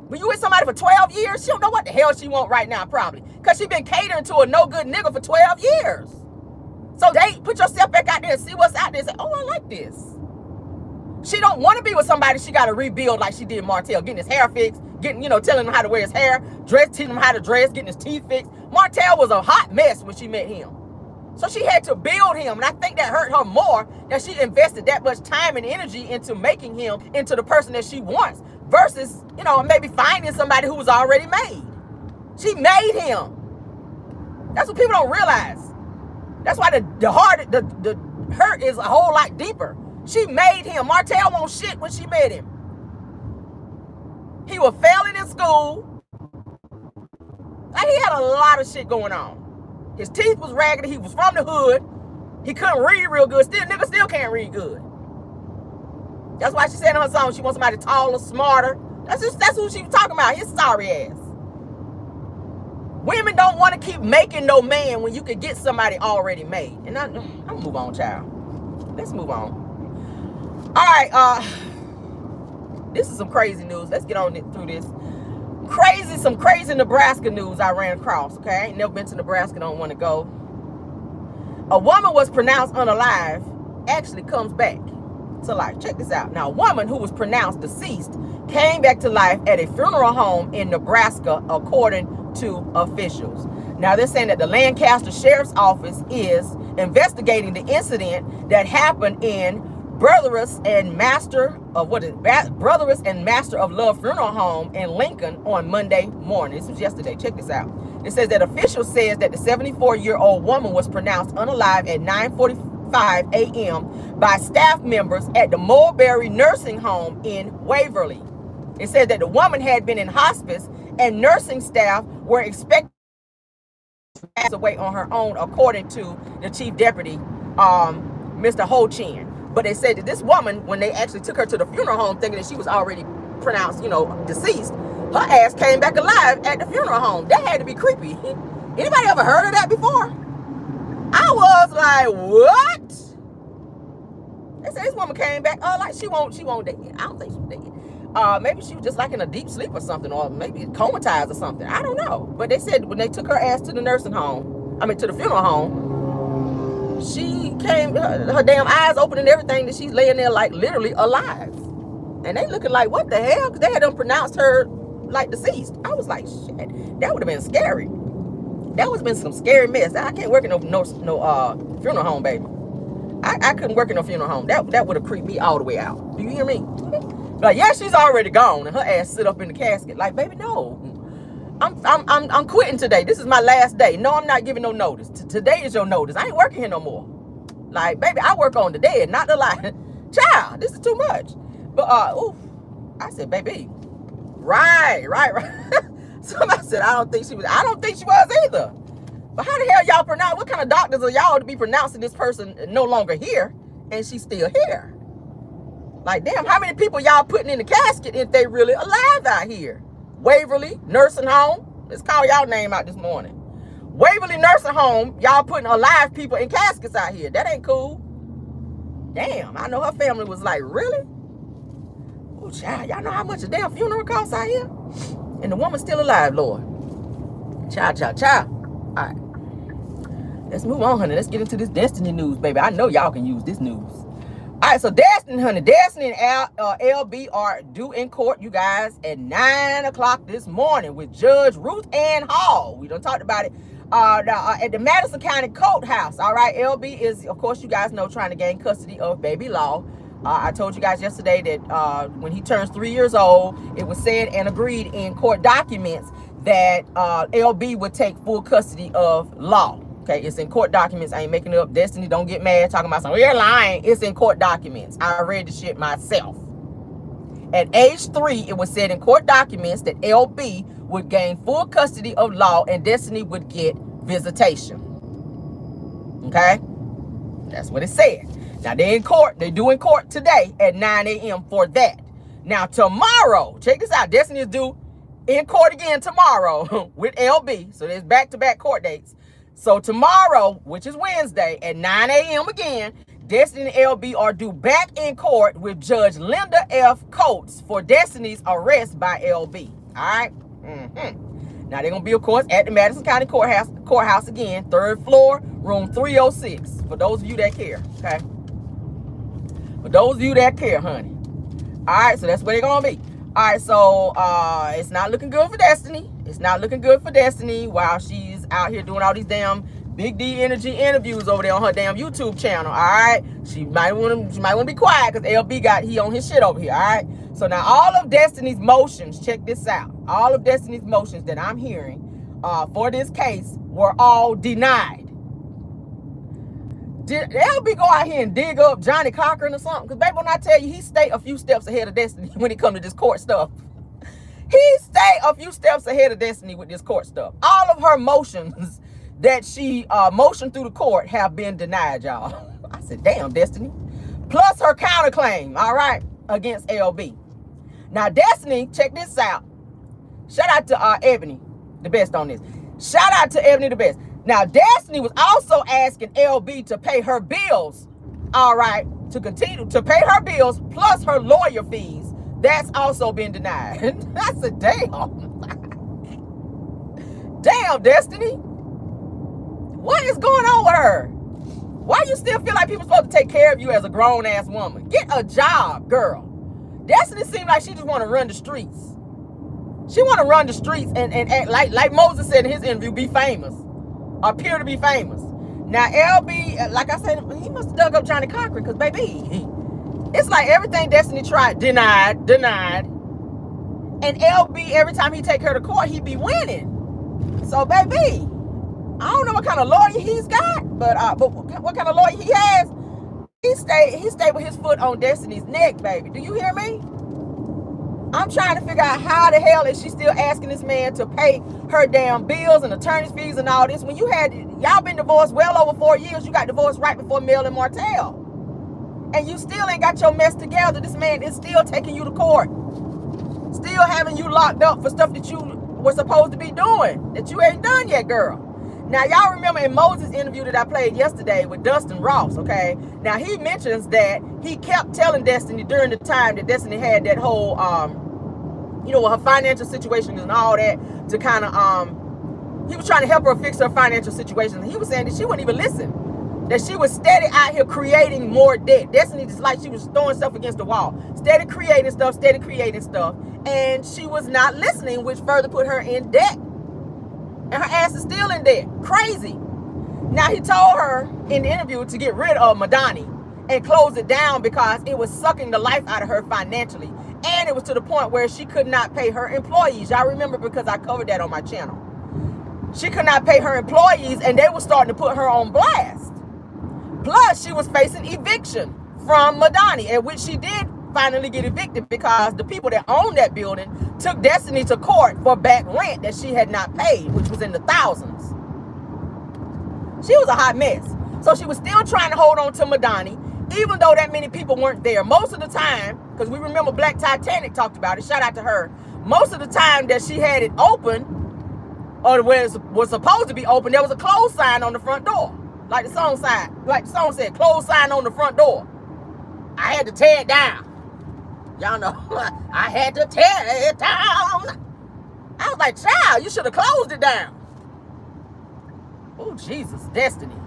When you with somebody for 12 years, she don't know what the hell she want right now, probably, because she been catering to a no good nigga for 12 years. So put yourself back out there and see what's out there and say, oh, I like this. She don't want to be with somebody she got to rebuild like she did Martell, getting his hair fixed, telling him how to wear his hair, teaching him how to dress, getting his teeth fixed. Martell was a hot mess when she met him. So she had to build him. And I think that hurt her more that she invested that much time and energy into making him into the person that she wants versus, maybe finding somebody who was already made. She made him. That's what people don't realize. That's why the hurt is a whole lot deeper. She made him. Martell won't shit when she met him. He was failing in school. Like, he had a lot of shit going on. His teeth was raggedy. He was from the hood. He couldn't read real good. Nigga still can't read good. That's why she said in her song she wants somebody taller, smarter. That's who she was talking about. His sorry ass. Women don't want to keep making no man when you could get somebody already made. And I'm gonna move on, child. Let's move on. All right, this is some crazy news. Let's get on through this. Some crazy Nebraska news I ran across, okay? I ain't never been to Nebraska, don't want to go. A woman was pronounced unalive, actually comes back to life. Check this out. Now, a woman who was pronounced deceased came back to life at a funeral home in Nebraska, according to officials. Now, they're saying that the Lancaster Sheriff's Office is investigating the incident that happened in Brothers and Master of Love Funeral Home in Lincoln on Monday morning. This was yesterday. Check this out. It says that officials says that the 74-year-old woman was pronounced unalive at 9:45 a.m. by staff members at the Mulberry Nursing Home in Waverly. It says that the woman had been in hospice and nursing staff were expected to pass away on her own, according to the chief deputy, Mr. Ho Chin. But they said that this woman, when they actually took her to the funeral home thinking that she was already pronounced, deceased, her ass came back alive at the funeral home. That had to be creepy. Anybody ever heard of that before? I was like, what? They said this woman came back, like she won't dead. I don't think she's dead. Maybe she was just like in a deep sleep or something, or maybe comatized or something. I don't know. But they said when they took her ass to the to the funeral home, she came, her damn eyes open and everything, that she's laying there like literally alive. And they looking like, what the hell? Because they had them pronounced her like deceased. I was like, shit, that would have been scary. That was been some scary mess. I can't work in no funeral home, baby. I couldn't work in no funeral home. That would have creeped me all the way out. Do you hear me? Like, yeah, she's already gone, and her ass sit up in the casket. Like, baby, no. I'm quitting today. This is my last day. No, I'm not giving no notice. Today is your notice. I ain't working here no more. Like, baby, I work on the dead, not the live. Child, this is too much. But oof, I said, baby, right. Somebody said, I don't think she was either. But how the hell y'all pronounce? What kind of doctors are y'all to be pronouncing this person no longer here and she's still here? Like, damn, how many people y'all putting in the casket if they really alive out here? Waverly Nursing Home. Let's call y'all name out this morning. Waverly Nursing Home, y'all putting alive people in caskets out here. That ain't cool. Damn, I know her family was like, really? Oh, child, y'all know how much a damn funeral costs out here? And the woman's still alive, Lord. Child. All right. Let's move on, honey. Let's get into this Destiny news, baby. I know y'all can use this news. All right, so Destiny, honey. Destiny and LB are due in court, you guys, at 9 o'clock this morning with Judge Ruth Ann Hall. We done talked about it at the Madison County Courthouse. All right, LB is, of course, you guys know, trying to gain custody of baby Law. I told you guys yesterday that when he turns 3 years old, it was said and agreed in court documents that LB would take full custody of Law. Okay, it's in court documents. I ain't making it up. Destiny, don't get mad talking about something. You're lying. It's in court documents. I read the shit myself. At age 3, it was said in court documents that LB would gain full custody of Law and Destiny would get visitation. Okay? That's what it said. Now, they're in court. They're due in court today at 9 a.m. for that. Now, tomorrow, check this out. Destiny is due in court again tomorrow with LB. So there's back-to-back court dates. So tomorrow, which is Wednesday, at 9 a.m. again, Destiny and LB are due back in court with Judge Linda F. Coates for Destiny's arrest by LB. All right? Now, they're going to be, of course, at the Madison County Courthouse again, 3rd floor, room 306, for those of you that care, okay? For those of you that care, honey. All right, so that's where they're going to be. All right, so it's not looking good for Destiny. It's not looking good for Destiny while she's out here doing all these damn Big D Energy interviews over there on her damn YouTube channel. All right, she might want to be quiet because LB he on his shit over here. All right, so now all of Destiny's motions, check this out. All of Destiny's motions that I'm hearing for this case were all denied. Did LB go out here and dig up Johnny Cochran or something? Because, baby, when I tell you, he stayed a few steps ahead of Destiny when it comes to this court stuff. He stayed a few steps ahead of Destiny with this court stuff. All of her motions that she motioned through the court have been denied, y'all. I said, damn, Destiny. Plus her counterclaim, all right, against LB. Now, Destiny, check this out. Shout out to Ebony, the best on this. Shout out to Ebony, the best. Now, Destiny was also asking LB to pay her bills, all right, to continue to pay her bills plus her lawyer fees. That's also been denied. I said, damn. Damn, Destiny. What is going on with her? Why you still feel like people supposed to take care of you as a grown-ass woman? Get a job, girl. Destiny seems like she just want to run the streets. She want to run the streets and act like Moses said in his interview, be famous. Appear to be famous. Now, LB, like I said, he must have dug up Johnny Cochran because, baby, it's like everything Destiny tried, denied. And LB, every time he take her to court, he be winning. So, baby, I don't know what kind of lawyer he's got, but what kind of lawyer he has, he stayed with his foot on Destiny's neck, baby. Do you hear me? I'm trying to figure out how the hell is she still asking this man to pay her damn bills and attorney's fees and all this when y'all been divorced well over 4 years. You got divorced right before Mel and Martell. And you still ain't got your mess together. This man is still taking you to court. Still having you locked up for stuff that you were supposed to be doing that you ain't done yet, girl. Now, y'all remember in Moses' interview that I played yesterday with Dustin Ross, okay? Now, he mentions that he kept telling Destiny during the time that Destiny had that whole, her financial situation and all that to kind of, he was trying to help her fix her financial situation. And he was saying that she wouldn't even listen, that she was steady out here creating more debt. Destiny just like she was throwing stuff against the wall, steady creating stuff, and she was not listening, which further put her in debt. And her ass is still in debt. Crazy. Now, he told her in the interview to get rid of Madani and close it down because it was sucking the life out of her financially. And it was to the point where she could not pay her employees. Y'all remember, because I covered that on my channel. She could not pay her employees, and they were starting to put her on blast. Plus, she was facing eviction from Madani, in which she did finally get evicted because the people that owned that building took Destiny to court for back rent that she had not paid, which was in the thousands. She was a hot mess. So she was still trying to hold on to Madani, even though that many people weren't there. Most of the time, because we remember Black Titanic talked about it, shout out to her. Most of the time that she had it open, or where it was supposed to be open, there was a close sign on the front door. Like the song said, close sign on the front door. I had to tear it down. Y'all know, I had to tear it down. I was like, child, you should have closed it down. Oh, Jesus, Destiny.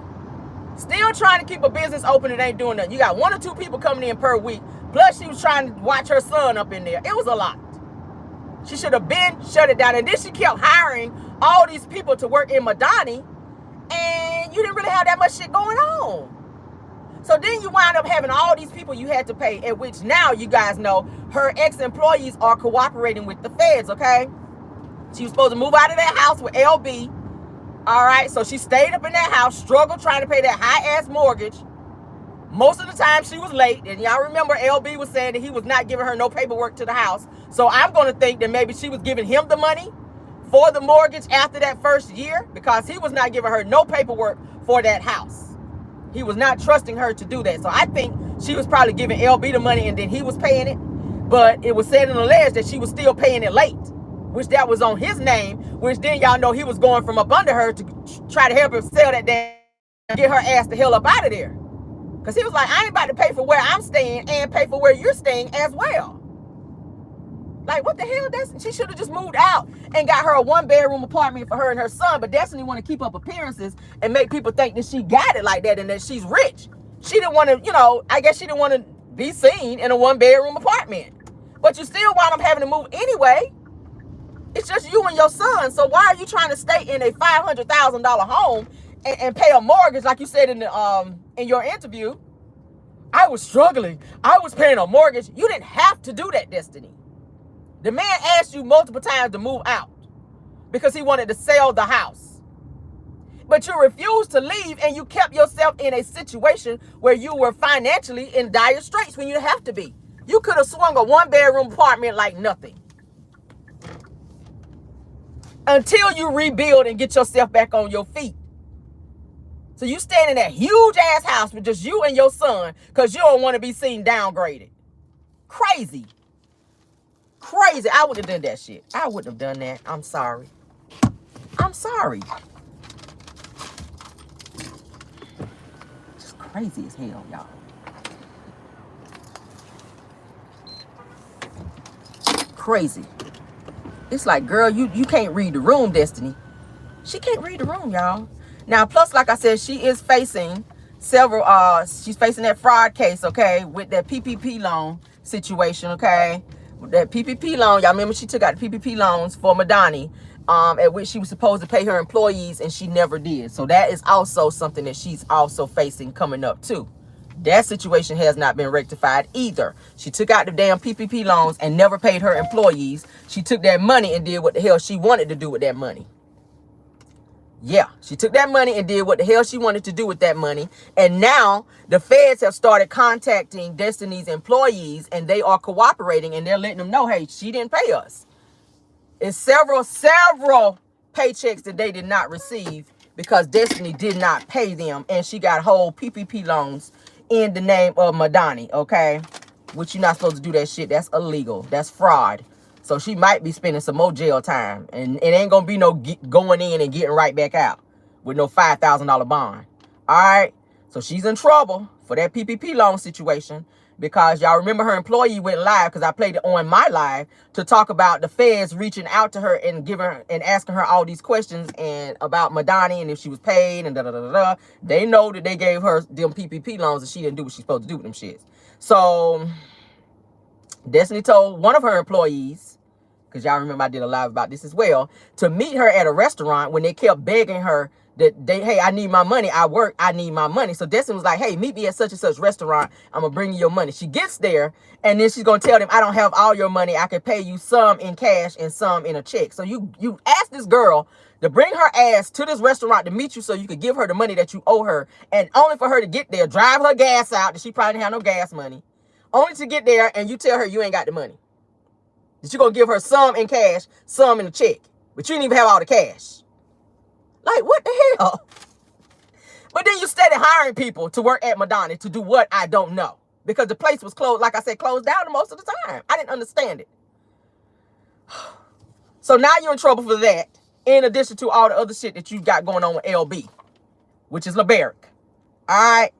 Still trying to keep a business open and ain't doing nothing. You got 1 or 2 people coming in per week. Plus, she was trying to watch her son up in there. It was a lot. She should have been shut it down. And then she kept hiring all these people to work in Madani. And you didn't really have that much shit going on. So then you wind up having all these people you had to pay, at which now you guys know her ex-employees are cooperating with the feds, okay? She was supposed to move out of that house with LB. All right, so she stayed up in that house, struggled trying to pay that high-ass mortgage. Most of the time she was late, and y'all remember LB was saying that he was not giving her no paperwork to the house. So I'm going to think that maybe she was giving him the money for the mortgage after that first year, because he was not giving her no paperwork for that house. He was not trusting her to do that. So I think she was probably giving LB the money and then he was paying it. But it was said and alleged that she was still paying it late, which that was on his name, which then y'all know he was going from up under her to try to help her sell that damn, get her ass the hell up out of there. Because he was like, I ain't about to pay for where I'm staying and pay for where you're staying as well. Like, what the hell? She should have just moved out and got her a 1-bedroom apartment for her and her son. But Destiny want to keep up appearances and make people think that she got it like that and that she's rich. She didn't want to, I guess she didn't want to be seen in a 1-bedroom apartment. But you still wind up having to move anyway. It's just you and your son. So why are you trying to stay in a $500,000 home and pay a mortgage like you said in your interview? I was struggling. I was paying a mortgage. You didn't have to do that, Destiny. The man asked you multiple times to move out because he wanted to sell the house. But you refused to leave and you kept yourself in a situation where you were financially in dire straits when you have to be. You could have swung a 1-bedroom apartment like nothing. Until you rebuild and get yourself back on your feet. So you stand in that huge ass house with just you and your son because you don't want to be seen downgraded. Crazy. Crazy. I wouldn't have done that shit. I wouldn't have done that. I'm sorry. I'm sorry. Just crazy as hell, y'all. Crazy. It's like, girl, you can't read the room, Destiny. She can't read the room, y'all. Now, plus, like I said, she is facing several, she's facing that fraud case, okay, with that PPP loan situation, okay? That PPP loan, y'all remember she took out the PPP loans for Madani, at which she was supposed to pay her employees and she never did. So that is also something that she's also facing coming up too. That situation has not been rectified either. She took out the damn PPP loans and never paid her employees. She took that money and did what the hell she wanted to do with that money. Yeah, she took that money and did what the hell she wanted to do with that money. And now the feds have started contacting Destiny's employees and they are cooperating and they're letting them know, hey, she didn't pay us. It's several paychecks that they did not receive because Destiny did not pay them. And she got whole PPP loans in the name of Madani, okay? Which you're not supposed to do that shit. That's illegal. That's fraud. So she might be spending some more jail time. And it ain't going to be no going in and getting right back out with no $5,000 bond. All right? So she's in trouble for that PPP loan situation because y'all remember her employee went live because I played it on my live to talk about the feds reaching out to her and giving her and asking her all these questions and about Madani and if she was paid and da-da-da-da-da. They know that they gave her them PPP loans and she didn't do what she's supposed to do with them shits. So Destiny told one of her employees because y'all remember I did a live about this as well, to meet her at a restaurant when they kept begging her that hey, I need my money. I work. I need my money. So Destiny was like, hey, meet me at such and such restaurant. I'm going to bring you your money. She gets there, and then she's going to tell them, I don't have all your money. I can pay you some in cash and some in a check. So you ask this girl to bring her ass to this restaurant to meet you so you could give her the money that you owe her, and only for her to get there, drive her gas out, that she probably didn't have no gas money, only to get there and you tell her you ain't got the money. That you're going to give her some in cash, some in a check, but you didn't even have all the cash. Like, what the hell? But then you started hiring people to work at Madonna to do what? I don't know. Because the place was closed, like I said, closed down most of the time. I didn't understand it. So now you're in trouble for that, in addition to all the other shit that you got going on with LB, which is LeBaric. All right?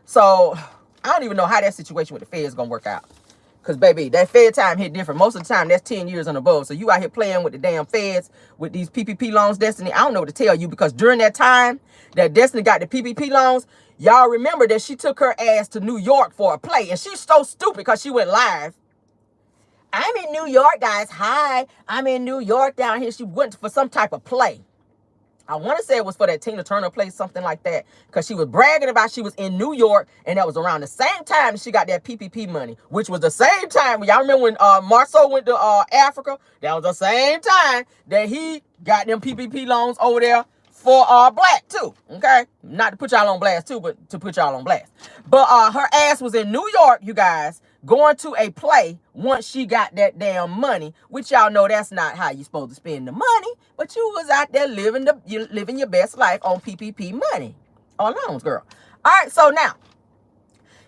So I don't even know how that situation with the Fed is going to work out. Because, baby, that Fed time hit different. Most of the time, that's 10 years and above. So you out here playing with the damn Feds with these PPP loans, Destiny. I don't know what to tell you, because during that time that Destiny got the PPP loans, y'all remember that she took her ass to New York for a play. And she's so stupid because she went live. I'm in New York, guys. Hi. I'm in New York down here. She went for some type of play. I want to say it was for that Tina Turner play, something like that, because she was bragging about she was in New York, and that was around the same time she got that PPP money, which was the same time. Y'all remember when Marceau went to Africa? That was the same time that he got them PPP loans over there for Black too. Okay, not to put y'all on blast too, but to put y'all on blast. But her ass was in New York, you guys, going to a play once she got that damn money, which y'all know that's not how you supposed to spend the money, but you was out there living your best life on PPP money, on loans, girl. All right, so now,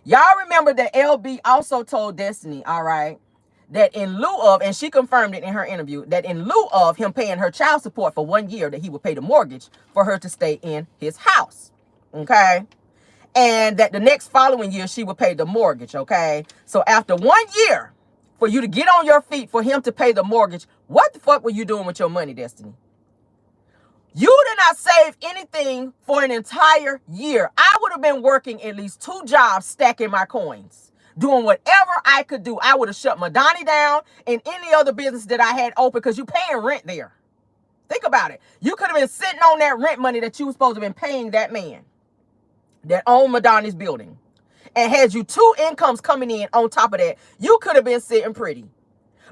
y'all remember that LB also told Destiny, all right, that in lieu of, and she confirmed it in her interview, that in lieu of him paying her child support for 1 year, that he would pay the mortgage for her to stay in his house, okay? And that the next following year, she would pay the mortgage, okay? So after 1 year, for you to get on your feet, for him to pay the mortgage, what the fuck were you doing with your money, Destiny? You did not save anything for an entire year. I would have been working at least 2 jobs, stacking my coins, doing whatever I could do. I would have shut Madonna down and any other business that I had open, because you paying rent there. Think about it. You could have been sitting on that rent money that you were supposed to have been paying that man that owned Madonna's building, and had you 2 incomes coming in on top of that. You could have been sitting pretty.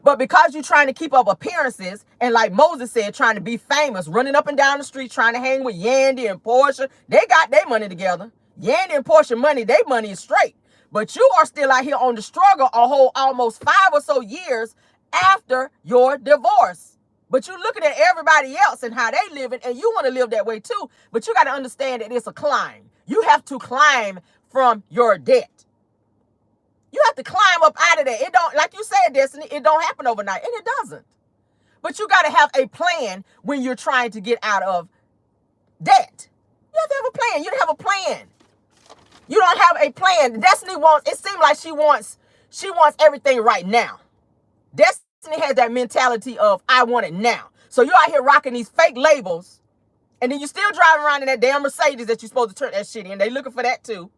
But because you're trying to keep up appearances, and like Moses said, trying to be famous, running up and down the street, trying to hang with Yandy and Portia, they got their money together. Yandy and Portia money, their money is straight. But you are still out here on the struggle a whole almost 5 or so years after your divorce. But you're looking at everybody else and how they living, and you want to live that way too. But you got to understand that it's a climb. You have to climb from your debt. You have to climb up out of that. It don't, like you said, Destiny, it don't happen overnight, and it doesn't. But you got to have a plan when you're trying to get out of debt. You have to have a plan. You don't have a plan. You don't have a plan. Destiny wants, it seems like she wants everything right now. Destiny has that mentality of, I want it now. So you're out here rocking these fake labels, and then you still driving around in that damn Mercedes that you're supposed to turn that shit in. They looking for that too.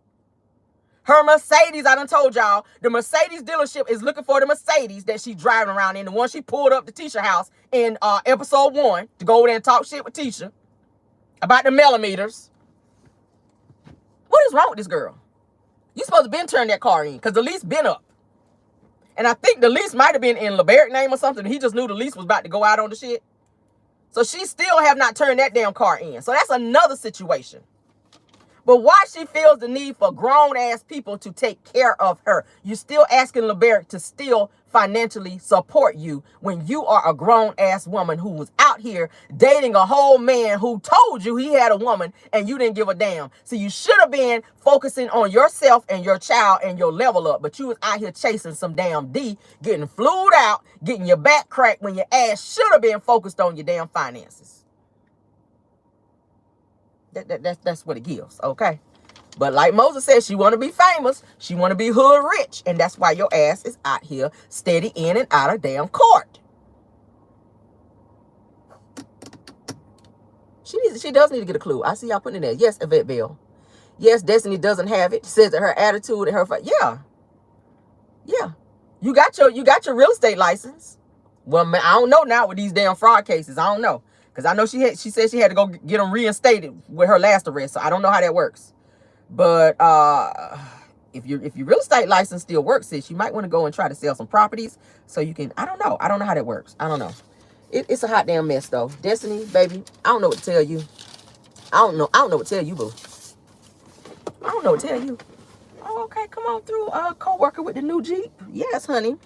Her Mercedes, I done told y'all, the Mercedes dealership is looking for the Mercedes that she's driving around in. The one she pulled up to Tisha house in episode 1 to go over there and talk shit with Tisha about the millimeters. What is wrong with this girl? You supposed to been turning that car in, because the lease been up. And I think the lease might have been in LeBaric's name or something. He just knew the lease was about to go out on the shit. So she still have not turned that damn car in. So that's another situation. But why she feels the need for grown-ass people to take care of her? You're still asking LeBaric to still financially support you when you are a grown-ass woman who was out here dating a whole man who told you he had a woman and you didn't give a damn. So you should have been focusing on yourself and your child and your level up. But you was out here chasing some damn D, getting flued out, getting your back cracked when your ass should have been focused on your damn finances. That's what it gives, okay? But like Moses said, she want to be famous. She want to be hood rich. And that's why your ass is out here steady in and out of damn court. She does need to get a clue. I see y'all putting in there. Yes, Yvette Bell. Yes, Destiny doesn't have it. Says that her attitude and her... Yeah. You got your real estate license. Well, man, I don't know now with these damn fraud cases. I don't know. Because I know she said she had to go get them reinstated with her last arrest. So I don't know how that works. But if your real estate license still works, sis, you might want to go and try to sell some properties so you can. I don't know. I don't know how that works. I don't know. It's a hot damn mess though. Destiny, baby, I don't know what to tell you. I don't know what to tell you, boo. I don't know what to tell you. Oh, okay, come on through. Co-worker with the new Jeep. Yes, honey.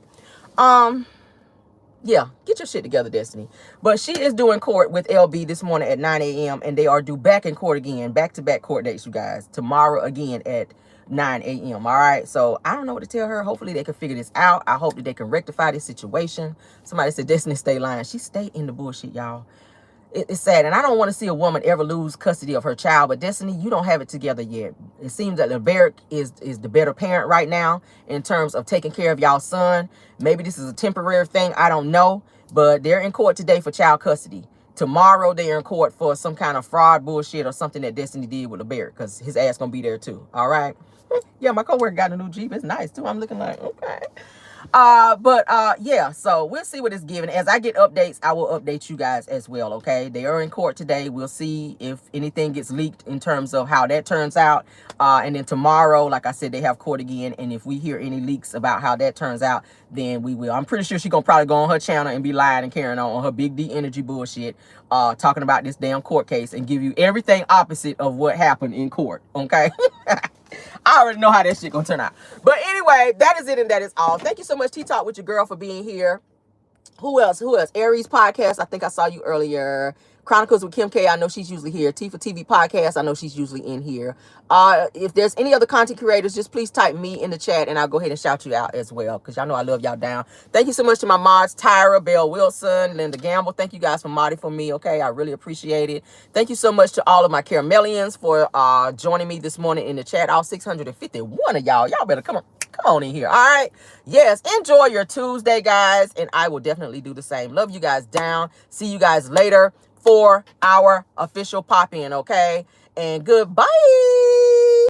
Yeah, get your shit together, Destiny. But she is doing court with LB this morning at 9 a.m. and they are due back in court again, back-to-back court dates, you guys. Tomorrow again at 9 a.m. All right, so I don't know what to tell her. Hopefully they can figure this out. I hope that they can rectify this situation. Somebody said Destiny stay lying. She stay in the bullshit, y'all. It's sad, and I don't want to see a woman ever lose custody of her child, but Destiny, you don't have it together yet. It seems that LeBerick is the better parent right now in terms of taking care of y'all's son. Maybe this is a temporary thing, I don't know, but they're in court today for child custody. Tomorrow they're in court for some kind of fraud bullshit or something that Destiny did with LeBerick, because his ass gonna be there too. All right. Yeah, my coworker got a new Jeep. It's nice too. I'm looking like, okay. Yeah, so we'll see what it's giving. As I get updates, I will update you guys as well, okay? They are in court today. We'll see if anything gets leaked in terms of how that turns out. And then tomorrow, like I said, they have court again. And if we hear any leaks about how that turns out, then we will. I'm pretty sure she's gonna probably go on her channel and be lying and carrying on her Big D energy bullshit, talking about this damn court case and give you everything opposite of what happened in court, okay? I already know how that shit gonna turn out. But anyway, that is it and that is all. Thank you so much, T-Talk with your girl, for being here. Who else? Aries Podcast, I think I saw you earlier. Chronicles with Kim K, I know she's usually here. T for TV Podcast, I know she's usually in here. If there's any other content creators, just please type me in the chat and I'll go ahead and shout you out as well, because y'all know I love y'all down. Thank you so much to my mods, Tyra, Belle Wilson, Linda Gamble. Thank you guys for modding for me, okay? I really appreciate it. Thank you so much to all of my Caramelians for joining me this morning in the chat. All 651 of y'all. Y'all better come on in here, all right? Yes, enjoy your Tuesday, guys, and I will definitely do the same. Love you guys down. See you guys later for our official pop-in, okay? And goodbye.